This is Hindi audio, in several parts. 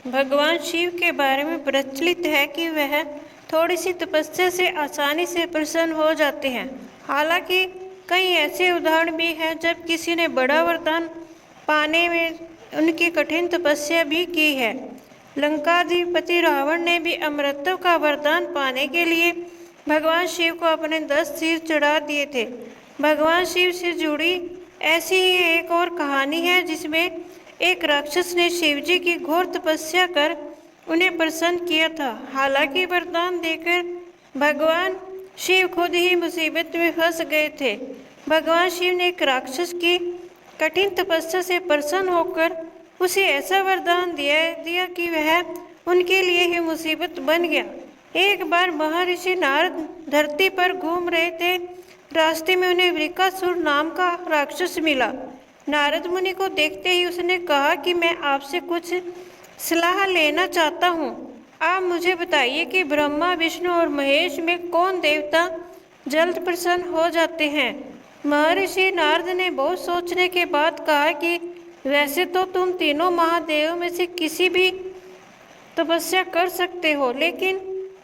भगवान शिव के बारे में प्रचलित है कि वह थोड़ी सी तपस्या से आसानी से प्रसन्न हो जाते हैं। हालांकि कई ऐसे उदाहरण भी हैं जब किसी ने बड़ा वरदान पाने में उनकी कठिन तपस्या भी की है। लंकाधिपति रावण ने भी अमृतत्व का वरदान पाने के लिए भगवान शिव को अपने 10 सिर चढ़ा दिए थे। भगवान शिव से जुड़ी ऐसी ही एक और कहानी है जिसमें एक राक्षस ने शिवजी की घोर तपस्या कर उन्हें प्रसन्न किया था। हालांकि वरदान देकर भगवान शिव खुद ही मुसीबत में फंस गए थे। भगवान शिव ने एक राक्षस की कठिन तपस्या से प्रसन्न होकर उसे ऐसा वरदान दिया कि वह उनके लिए ही मुसीबत बन गया। एक बार महर्षि नारद धरती पर घूम रहे थे। रास्ते में उन्हें वृकासुर नाम का राक्षस मिला। नारद मुनि को देखते ही उसने कहा कि मैं आपसे कुछ सलाह लेना चाहता हूँ। आप मुझे बताइए कि ब्रह्मा विष्णु और महेश में कौन देवता जल्द प्रसन्न हो जाते हैं। महर्षि नारद ने बहुत सोचने के बाद कहा कि वैसे तो तुम तीनों महादेवों में से किसी भी तपस्या कर सकते हो, लेकिन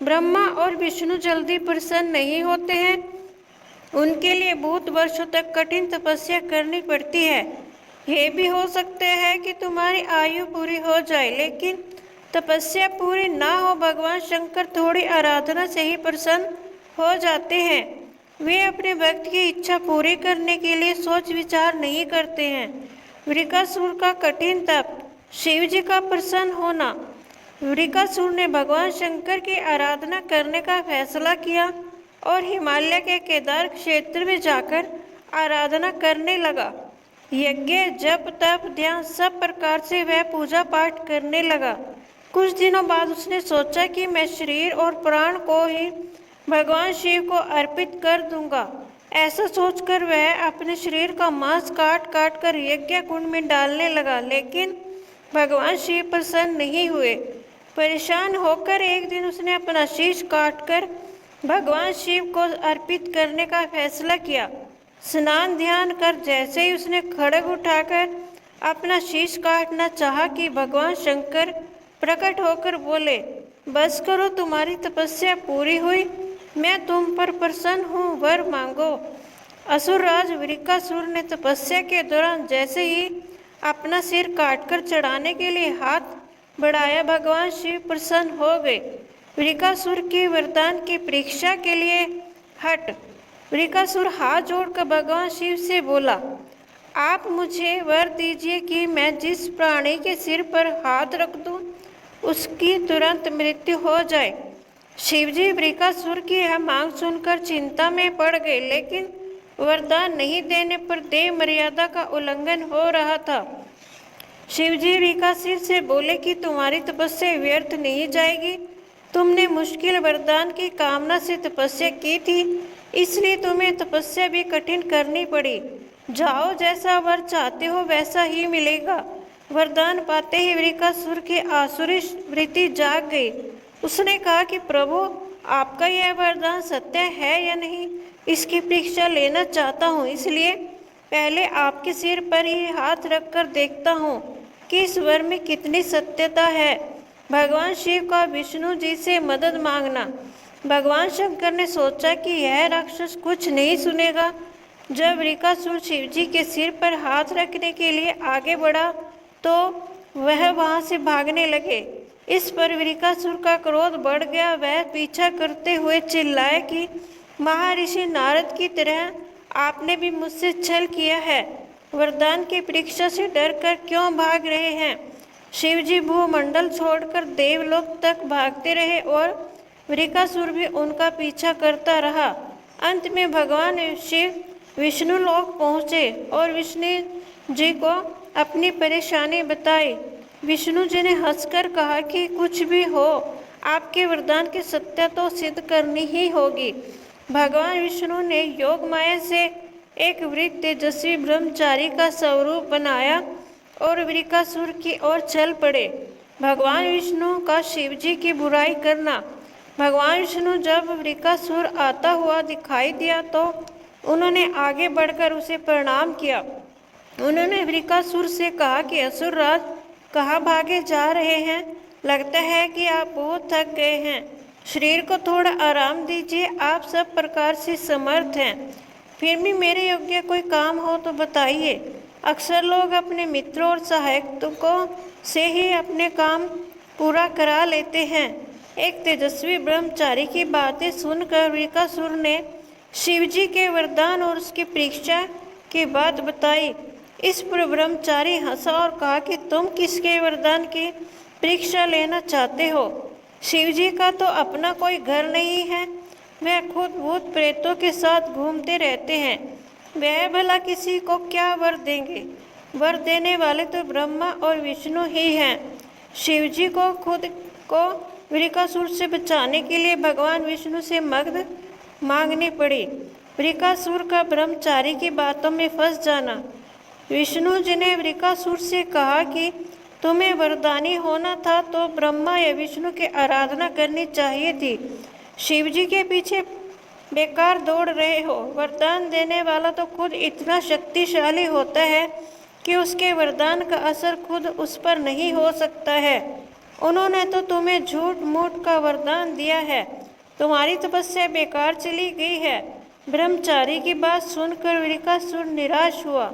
ब्रह्मा और विष्णु जल्दी प्रसन्न नहीं होते हैं। उनके लिए बहुत वर्षों तक कठिन तपस्या करनी पड़ती है। ये भी हो सकता है कि तुम्हारी आयु पूरी हो जाए, लेकिन तपस्या पूरी ना हो। भगवान शंकर थोड़ी आराधना से ही प्रसन्न हो जाते हैं। वे अपने भक्त की इच्छा पूरी करने के लिए सोच विचार नहीं करते हैं। वृकासुर का कठिन तप, शिव जी का प्रसन्न होना। वृकासुर ने भगवान शंकर की आराधना करने का फैसला किया और हिमालय के केदार क्षेत्र में जाकर आराधना करने लगा। यज्ञ, जप, तप, ध्यान सब प्रकार से वह पूजा पाठ करने लगा। कुछ दिनों बाद उसने सोचा कि मैं शरीर और प्राण को ही भगवान शिव को अर्पित कर दूंगा। ऐसा सोचकर वह अपने शरीर का मांस काट काट कर यज्ञ कुंड में डालने लगा, लेकिन भगवान शिव प्रसन्न नहीं हुए। परेशान होकर एक दिन उसने अपना शीश काटकर भगवान शिव को अर्पित करने का फैसला किया। स्नान ध्यान कर जैसे ही उसने खड्ग उठाकर अपना शीश काटना चाहा कि भगवान शंकर प्रकट होकर बोले, बस करो, तुम्हारी तपस्या पूरी हुई, मैं तुम पर प्रसन्न हूँ, वर मांगो। असुरराज वृकासुर ने तपस्या के दौरान जैसे ही अपना सिर काटकर चढ़ाने के लिए हाथ बढ़ाया, भगवान शिव प्रसन्न हो गए। वृकासुर के वरदान की परीक्षा के लिए हट। वृकासुर हाथ जोड़कर भगवान शिव से बोला, आप मुझे वर दीजिए कि मैं जिस प्राणी के सिर पर हाथ रख दूं उसकी तुरंत मृत्यु हो जाए। शिवजी वृकासुर की यह मांग सुनकर चिंता में पड़ गए, लेकिन वरदान नहीं देने पर देव मर्यादा का उल्लंघन हो रहा था। शिवजी वृकासुर से बोले कि तुम्हारी तपस्या व्यर्थ नहीं जाएगी। तुमने मुश्किल वरदान की कामना से तपस्या की थी, इसलिए तुम्हें तपस्या भी कठिन करनी पड़ी। जाओ, जैसा वर चाहते हो वैसा ही मिलेगा। वरदान पाते ही वृकासुर की आसुरी वृत्ति जाग गई। उसने कहा कि प्रभु, आपका यह वरदान सत्य है या नहीं, इसकी परीक्षा लेना चाहता हूँ, इसलिए पहले आपके सिर पर ही हाथ रखकर देखता हूँ कि इस वर में कितनी सत्यता है। भगवान शिव का विष्णु जी से मदद मांगना। भगवान शंकर ने सोचा कि यह राक्षस कुछ नहीं सुनेगा। जब वृकासुर शिवजी के सिर पर हाथ रखने के लिए आगे बढ़ा तो वह वहां से भागने लगे। इस पर वृकासुर का क्रोध बढ़ गया। वह पीछा करते हुए चिल्लाया कि महर्षि नारद की तरह आपने भी मुझसे छल किया है। वरदान की परीक्षा से डरकर क्यों भाग रहे हैं। शिवजी भूमंडल छोड़कर देवलोक तक भागते रहे और वृकासुर भी उनका पीछा करता रहा। अंत में भगवान शिव विष्णु लोक पहुँचे और विष्णु जी को अपनी परेशानी बताई। विष्णु जी ने हंसकर कहा कि कुछ भी हो, आपके वरदान की सत्य तो सिद्ध करनी ही होगी। भगवान विष्णु ने योग माया से एक वृद्ध तेजस्वी ब्रह्मचारी का स्वरूप बनाया और वृकासुर की ओर चल पड़े। भगवान विष्णु का शिवजी की बुराई करना। भगवान विष्णु जब वृकासुर आता हुआ दिखाई दिया तो उन्होंने आगे बढ़कर उसे प्रणाम किया। उन्होंने वृकासुर से कहा कि असुरराज, कहाँ भागे जा रहे हैं? लगता है कि आप बहुत थक गए हैं। शरीर को थोड़ा आराम दीजिए, आप सब प्रकार से समर्थ हैं। फिर भी मेरे योग्य कोई काम हो तो बताइए। अक्सर लोग अपने मित्रों और सहायकों से ही अपने काम पूरा करा लेते हैं। एक तेजस्वी ब्रह्मचारी की बातें सुनकर वृकासुर ने शिवजी के वरदान और उसकी परीक्षा की बात बताई। इस पर ब्रह्मचारी हंसा और कहा कि तुम किसके वरदान की परीक्षा लेना चाहते हो? शिवजी का तो अपना कोई घर नहीं है, वह खुद भूत प्रेतों के साथ घूमते रहते हैं। वह भला किसी को क्या वर देंगे? वर देने वाले तो ब्रह्मा और विष्णु ही हैं। शिवजी को खुद को वृकासुर से बचाने के लिए भगवान विष्णु से मदद मांगनी पड़ी। वृकासुर का ब्रह्मचारी की बातों में फंस जाना। विष्णु जी ने वृकासुर से कहा कि तुम्हें वरदानी होना था तो ब्रह्मा या विष्णु की आराधना करनी चाहिए थी। शिवजी के पीछे बेकार दौड़ रहे हो। वरदान देने वाला तो खुद इतना शक्तिशाली होता है कि उसके वरदान का असर खुद उस पर नहीं हो सकता है। उन्होंने तो तुम्हें झूठ मूठ का वरदान दिया है, तुम्हारी तपस्या बेकार चली गई है। ब्रह्मचारी की बात सुनकर वृकासुर निराश हुआ,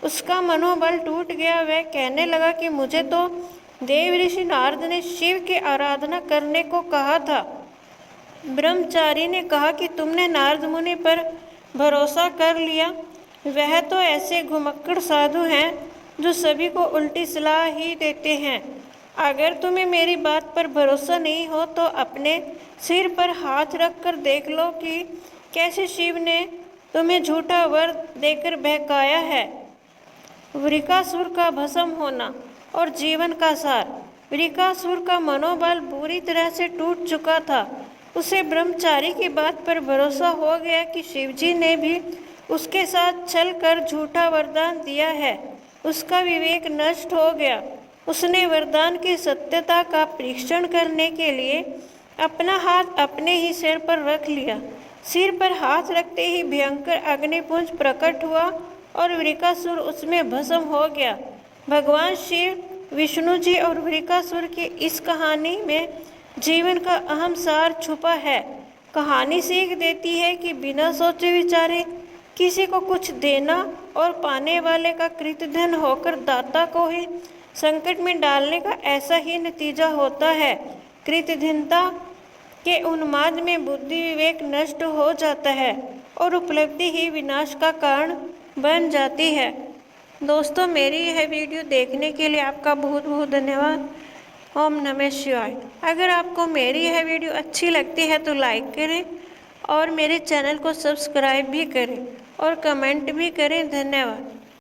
उसका मनोबल टूट गया। वह कहने लगा कि मुझे तो देव ऋषि नारद ने शिव की आराधना करने को कहा था। ब्रह्मचारी ने कहा कि तुमने नारद मुनि पर भरोसा कर लिया। वह तो ऐसे घुमक्कड़ साधु हैं जो सभी को उल्टी सलाह ही देते हैं। अगर तुम्हें मेरी बात पर भरोसा नहीं हो तो अपने सिर पर हाथ रखकर देख लो कि कैसे शिव ने तुम्हें झूठा वर देकर बहकाया है। वृकासुर का भस्म होना और जीवन का सार। वृकासुर का मनोबल बुरी तरह से टूट चुका था। उसे ब्रह्मचारी की बात पर भरोसा हो गया कि शिवजी ने भी उसके साथ छल कर झूठा वरदान दिया है। उसका विवेक नष्ट हो गया। उसने वरदान की सत्यता का परीक्षण करने के लिए अपना हाथ अपने ही सिर पर रख लिया। सिर पर हाथ रखते ही भयंकर अग्निपुंज प्रकट हुआ और वृकासुर उसमें भस्म हो गया। भगवान शिव, विष्णु जी और वृकासुर की इस कहानी में जीवन का अहम सार छुपा है। कहानी सीख देती है कि बिना सोचे विचारे किसी को कुछ देना और पाने वाले का कृतधन होकर दाता को ही संकट में डालने का ऐसा ही नतीजा होता है। कृतघ्नता के उन्माद में बुद्धि विवेक नष्ट हो जाता है और उपलब्धि ही विनाश का कारण बन जाती है। दोस्तों, मेरी यह वीडियो देखने के लिए आपका बहुत बहुत धन्यवाद। ओम नमः शिवाय। अगर आपको मेरी यह वीडियो अच्छी लगती है तो लाइक करें और मेरे चैनल को सब्सक्राइब भी करें और कमेंट भी करें। धन्यवाद।